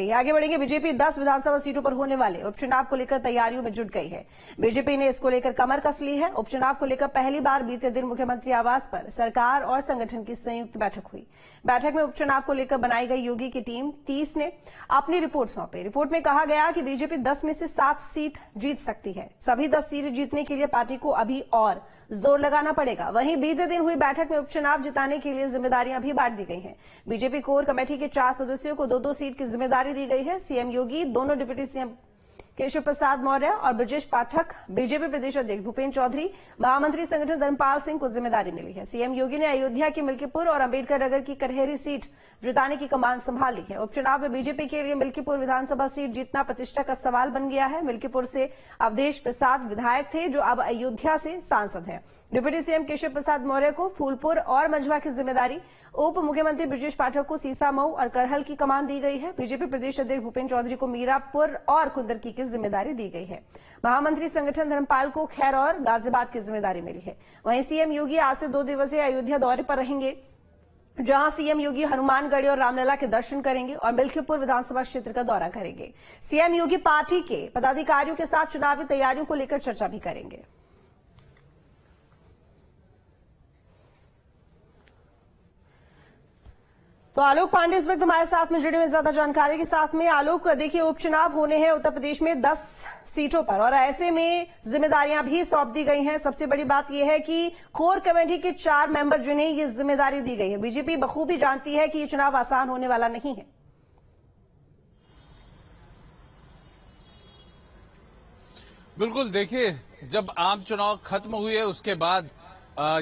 आगे बढ़ेंगे। बीजेपी 10 विधानसभा सीटों पर होने वाले उपचुनाव को लेकर तैयारियों में जुट गई है। बीजेपी ने इसको लेकर कमर कस ली है। उपचुनाव को लेकर पहली बार बीते दिन मुख्यमंत्री आवास पर सरकार और संगठन की संयुक्त बैठक हुई। बैठक में उपचुनाव को लेकर बनाई गई योगी की टीम 30 ने अपनी रिपोर्ट सौंपी। रिपोर्ट में कहा गया कि बीजेपी 10 में से 7 सीट जीत सकती है। सभी 10 सीटें जीतने के लिए पार्टी को अभी और जोर लगाना पड़ेगा। वहीं बीते दिन हुई बैठक में उपचुनाव जिताने के लिए जिम्मेदारियां भी बांट दी गई हैं। बीजेपी कोर कमेटी के 4 सदस्यों को 2-2 सीट की जिम्मेदारी दी गई है। सीएम योगी, दोनों डिप्टी सीएम केशव प्रसाद मौर्य और ब्रजेश पाठक, बीजेपी प्रदेश अध्यक्ष भूपेन्द्र चौधरी, महामंत्री संगठन धर्मपाल सिंह को जिम्मेदारी मिली है। सीएम योगी ने अयोध्या की मिल्कीपुर और अंबेडकर नगर की कटहरी सीट जिताने की कमान संभाली है। उपचुनाव में बीजेपी के लिए मिल्कीपुर विधानसभा सीट जीतना प्रतिष्ठा का सवाल बन गया है। मिल्कीपुर से अवधेश प्रसाद विधायक थे, जो अब अयोध्या से सांसद हैं। डिप्टी सीएम केशव प्रसाद मौर्य को फूलपुर और मंझवा की जिम्मेदारी, उप मुख्यमंत्री ब्रजेश पाठक को सीसामऊ और करहल की कमान दी गई है। बीजेपी प्रदेश अध्यक्ष भूपेन्द्र चौधरी को मीरापुर और कुंदरकी की जिम्मेदारी दी गई है। महामंत्री संगठन धर्मपाल को खैर और गाजियाबाद की जिम्मेदारी मिली है। वहीं सीएम योगी आज से 2 दिवसीय अयोध्या दौरे पर रहेंगे, जहां सीएम योगी हनुमानगढ़ी और रामलला के दर्शन करेंगे और मिल्कीपुर विधानसभा क्षेत्र का दौरा करेंगे। सीएम योगी पार्टी के पदाधिकारियों के साथ चुनावी तैयारियों को लेकर चर्चा भी करेंगे। तो आलोक पांडे इस वक्त हमारे साथ में जुड़े हुए ज्यादा जानकारी के साथ में। आलोक, देखिए उपचुनाव होने हैं उत्तर प्रदेश में 10 सीटों पर और ऐसे में जिम्मेदारियां भी सौंप दी गई हैं। सबसे बड़ी बात यह है कि कोर कमेटी के 4 मेंबर जिन्हें ये जिम्मेदारी दी गई है। बीजेपी बखूबी जानती है कि ये चुनाव आसान होने वाला नहीं है। बिल्कुल, देखिए, जब आम चुनाव खत्म हुए उसके बाद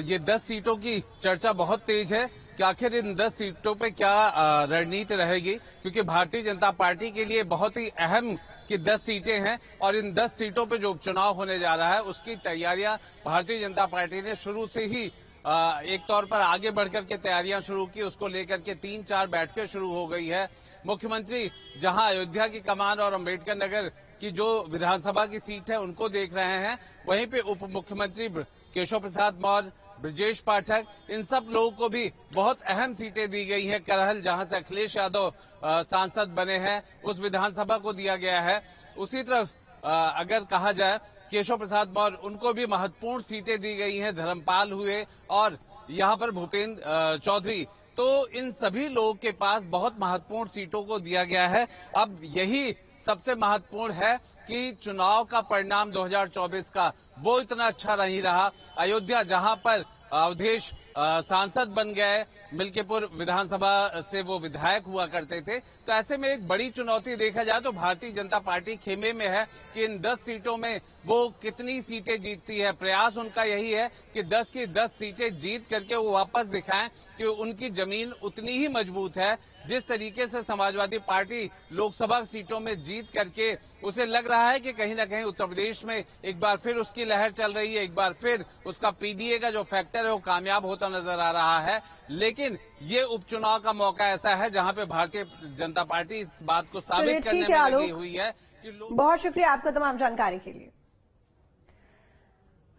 ये 10 सीटों की चर्चा बहुत तेज है कि आखिर इन 10 सीटों पे क्या रणनीति रहेगी, क्योंकि भारतीय जनता पार्टी के लिए बहुत ही अहम कि 10 सीटें हैं और इन 10 सीटों पे जो उपचुनाव होने जा रहा है उसकी तैयारियां भारतीय जनता पार्टी ने शुरू से ही एक तौर पर आगे बढ़कर के तैयारियां शुरू की। उसको लेकर के 3-4 बैठकें शुरू हो गई है। मुख्यमंत्री जहां अयोध्या की कमान और अंबेडकर नगर की जो विधानसभा की सीट है उनको देख रहे हैं, वहीं पे उप मुख्यमंत्री केशव प्रसाद मौर्य, ब्रजेश पाठक, इन सब लोगों को भी बहुत अहम सीटें दी गई हैं। करहल, जहां से अखिलेश यादव सांसद बने हैं, उस विधानसभा को दिया गया है। उसी तरफ अगर कहा जाए केशव प्रसाद मौर्य, उनको भी महत्वपूर्ण सीटें दी गई हैं। धर्मपाल हुए और यहाँ पर भूपेन्द्र चौधरी, तो इन सभी लोगों के पास बहुत महत्वपूर्ण सीटों को दिया गया है। अब यही सबसे महत्वपूर्ण है कि चुनाव का परिणाम 2024 का वो इतना अच्छा नहीं रहा। अयोध्या, जहां पर अवधेश सांसद बन गए, मिल्कीपुर विधानसभा से वो विधायक हुआ करते थे, तो ऐसे में एक बड़ी चुनौती देखा जाए तो भारतीय जनता पार्टी खेमे में है कि इन 10 सीटों में वो कितनी सीटें जीतती है। प्रयास उनका यही है कि 10 की 10 सीटें जीत करके वो वापस दिखाएं कि उनकी जमीन उतनी ही मजबूत है जिस तरीके से समाजवादी पार्टी लोकसभा सीटों में जीत करके उसे लग रहा है कि कहीं ना कहीं उत्तर प्रदेश में एक बार फिर उसकी लहर चल रही है, एक बार फिर उसका पीडीए का जो फैक्टर है वो कामयाब होता नजर आ रहा है। लेकिन ये उपचुनाव का मौका ऐसा है जहां पे भारतीय जनता पार्टी इस बात को साबित करने में लगी हुई है कि बहुत शुक्रिया आपका तमाम जानकारी के लिए।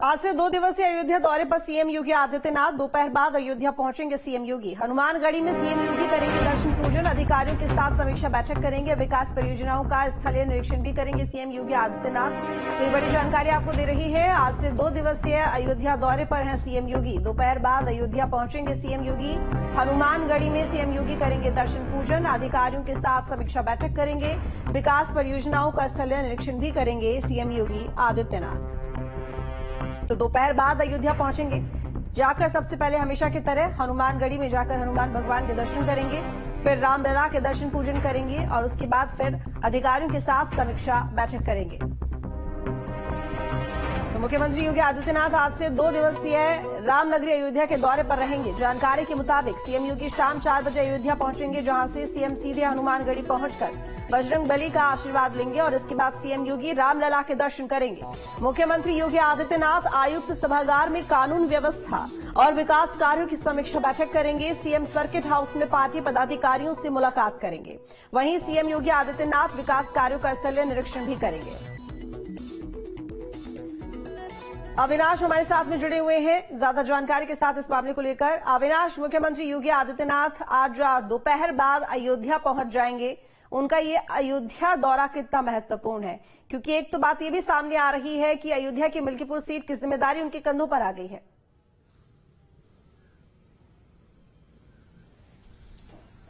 आज से 2 दिवसीय अयोध्या दौरे पर सीएम योगी आदित्यनाथ दोपहर बाद अयोध्या पहुंचेंगे। सीएम योगी हनुमानगढ़ी में सीएम योगी करेंगे दर्शन पूजन, अधिकारियों के साथ समीक्षा बैठक करेंगे, विकास परियोजनाओं का स्थलीय निरीक्षण भी करेंगे सीएम योगी आदित्यनाथ। ये बड़ी जानकारी आपको दे रही है। आज से 2 दिवसीय अयोध्या दौरे पर हैं सीएम योगी। दोपहर बाद अयोध्या पहुंचेंगे सीएम योगी। हनुमानगढ़ी में सीएम योगी करेंगे दर्शन पूजन, अधिकारियों के साथ समीक्षा बैठक करेंगे, विकास परियोजनाओं का स्थलीय निरीक्षण भी करेंगे सीएम योगी आदित्यनाथ। तो दोपहर बाद अयोध्या पहुंचेंगे, जाकर सबसे पहले हमेशा की तरह हनुमानगढ़ी में जाकर हनुमान भगवान के दर्शन करेंगे, फिर रामलला के दर्शन पूजन करेंगे और उसके बाद फिर अधिकारियों के साथ समीक्षा बैठक करेंगे। तो मुख्यमंत्री योगी आदित्यनाथ आज से 2 दिवसीय रामनगरी अयोध्या के दौरे पर रहेंगे। जानकारी के मुताबिक सीएम योगी शाम 4 बजे अयोध्या पहुंचेंगे, जहां से सीएम सीधे हनुमानगढ़ी पहुंचकर बजरंगबली का आशीर्वाद लेंगे और इसके बाद सीएम योगी रामलला के दर्शन करेंगे। मुख्यमंत्री योगी आदित्यनाथ आयुक्त सभागार में कानून व्यवस्था और विकास कार्यों की समीक्षा बैठक करेंगे। सीएम सर्किट हाउस में पार्टी पदाधिकारियों से मुलाकात करेंगे। वहीं सीएम योगी आदित्यनाथ विकास कार्यों का स्थलीय निरीक्षण भी करेंगे। अविनाश हमारे साथ में जुड़े हुए हैं ज्यादा जानकारी के साथ इस मामले को लेकर। अविनाश, मुख्यमंत्री योगी आदित्यनाथ आज दोपहर बाद अयोध्या पहुंच जाएंगे उनका ये अयोध्या दौरा कितना महत्वपूर्ण है, क्योंकि एक तो बात ये भी सामने आ रही है कि अयोध्या की मिल्कीपुर सीट की जिम्मेदारी उनके कंधों पर आ गई है।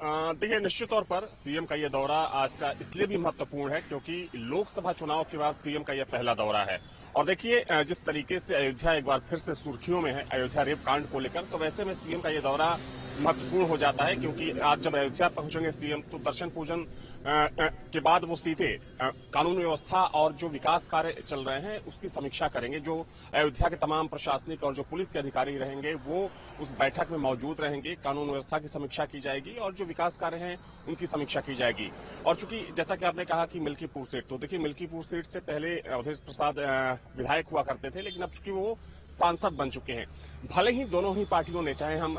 देखिए, निश्चित तौर पर सीएम का यह दौरा आज का इसलिए भी महत्वपूर्ण है क्योंकि लोकसभा चुनाव के बाद सीएम का यह पहला दौरा है। और देखिए, जिस तरीके से अयोध्या एक बार फिर से सुर्खियों में है अयोध्या रेप कांड को लेकर, तो वैसे में सीएम का यह दौरा महत्वपूर्ण हो जाता है क्योंकि आज जब अयोध्या पहुंचेंगे सीएम तो दर्शन पूजन के बाद वो सीधे कानून व्यवस्था और जो विकास कार्य चल रहे हैं उसकी समीक्षा करेंगे। जो अयोध्या के तमाम प्रशासनिक और जो पुलिस के अधिकारी रहेंगे वो उस बैठक में मौजूद रहेंगे। कानून व्यवस्था की समीक्षा की जाएगी और जो विकास कार्य हैं उनकी समीक्षा की जाएगी। और चूंकि जैसा कि आपने कहा कि मिल्कीपुर सीट, तो देखिए मिल्कीपुर सीट से पहले अवधेश प्रसाद विधायक हुआ करते थे, लेकिन अब चूंकि वो सांसद बन चुके हैं। भले ही दोनों ही पार्टियों ने, चाहे हम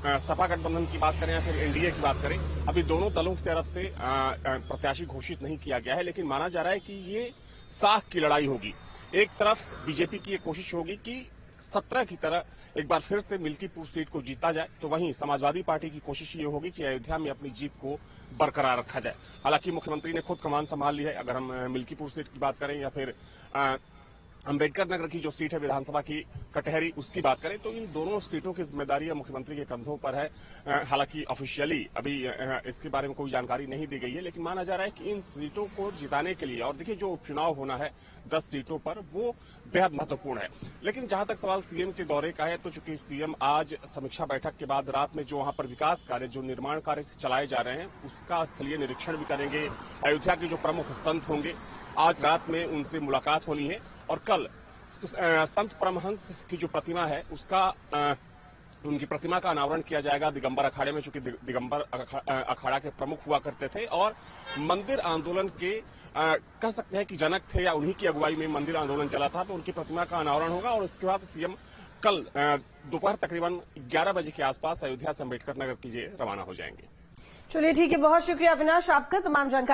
सपा गठबंधन की बात करें या फिर एनडीए की बात करें, अभी दोनों दलों की तरफ से प्रत्याशी घोषित नहीं किया गया है, लेकिन माना जा रहा है कि ये साख की लड़ाई होगी। एक तरफ बीजेपी की ये कोशिश होगी कि 17 की तरह एक बार फिर से मिल्कीपुर सीट को जीता जाए, तो वहीं समाजवादी पार्टी की कोशिश ये होगी कि अयोध्या में अपनी जीत को बरकरार रखा जाए। हालांकि मुख्यमंत्री ने खुद कमान संभाल ली है। अगर हम मिल्कीपुर सीट की बात करें या फिर अंबेडकर नगर की जो सीट है विधानसभा की कटहरी, उसकी बात करें, तो इन दोनों सीटों की जिम्मेदारी मुख्यमंत्री के कंधों पर है। हालांकि ऑफिशियली अभी इसके बारे में कोई जानकारी नहीं दी गई है, लेकिन माना जा रहा है कि इन सीटों को जिताने के लिए, और देखिए जो उपचुनाव होना है 10 सीटों पर, वो बेहद महत्वपूर्ण है। लेकिन जहां तक सवाल सीएम के दौरे का है, तो चूंकि सीएम आज समीक्षा बैठक के बाद रात में जो वहां पर विकास कार्य, जो निर्माण कार्य चलाए जा रहे हैं, उसका स्थलीय निरीक्षण भी करेंगे। अयोध्या के जो प्रमुख संत होंगे, आज रात में उनसे मुलाकात होनी है और कल संत परमहंस की जो प्रतिमा है उसका उनकी प्रतिमा का अनावरण किया जाएगा दिगंबर अखाड़े में, चूंकि दिगंबर अखाड़ा के प्रमुख हुआ करते थे और मंदिर आंदोलन के कह सकते हैं कि जनक थे, या उन्हीं की अगुवाई में मंदिर आंदोलन चला था। तो उनकी प्रतिमा का अनावरण होगा और उसके बाद सीएम कल दोपहर तकरीबन 11 बजे के आसपास अयोध्या से अंबेडकर नगर के लिए रवाना हो जाएंगे। चलिए ठीक है, बहुत शुक्रिया अविनाश आपका तमाम जानकारी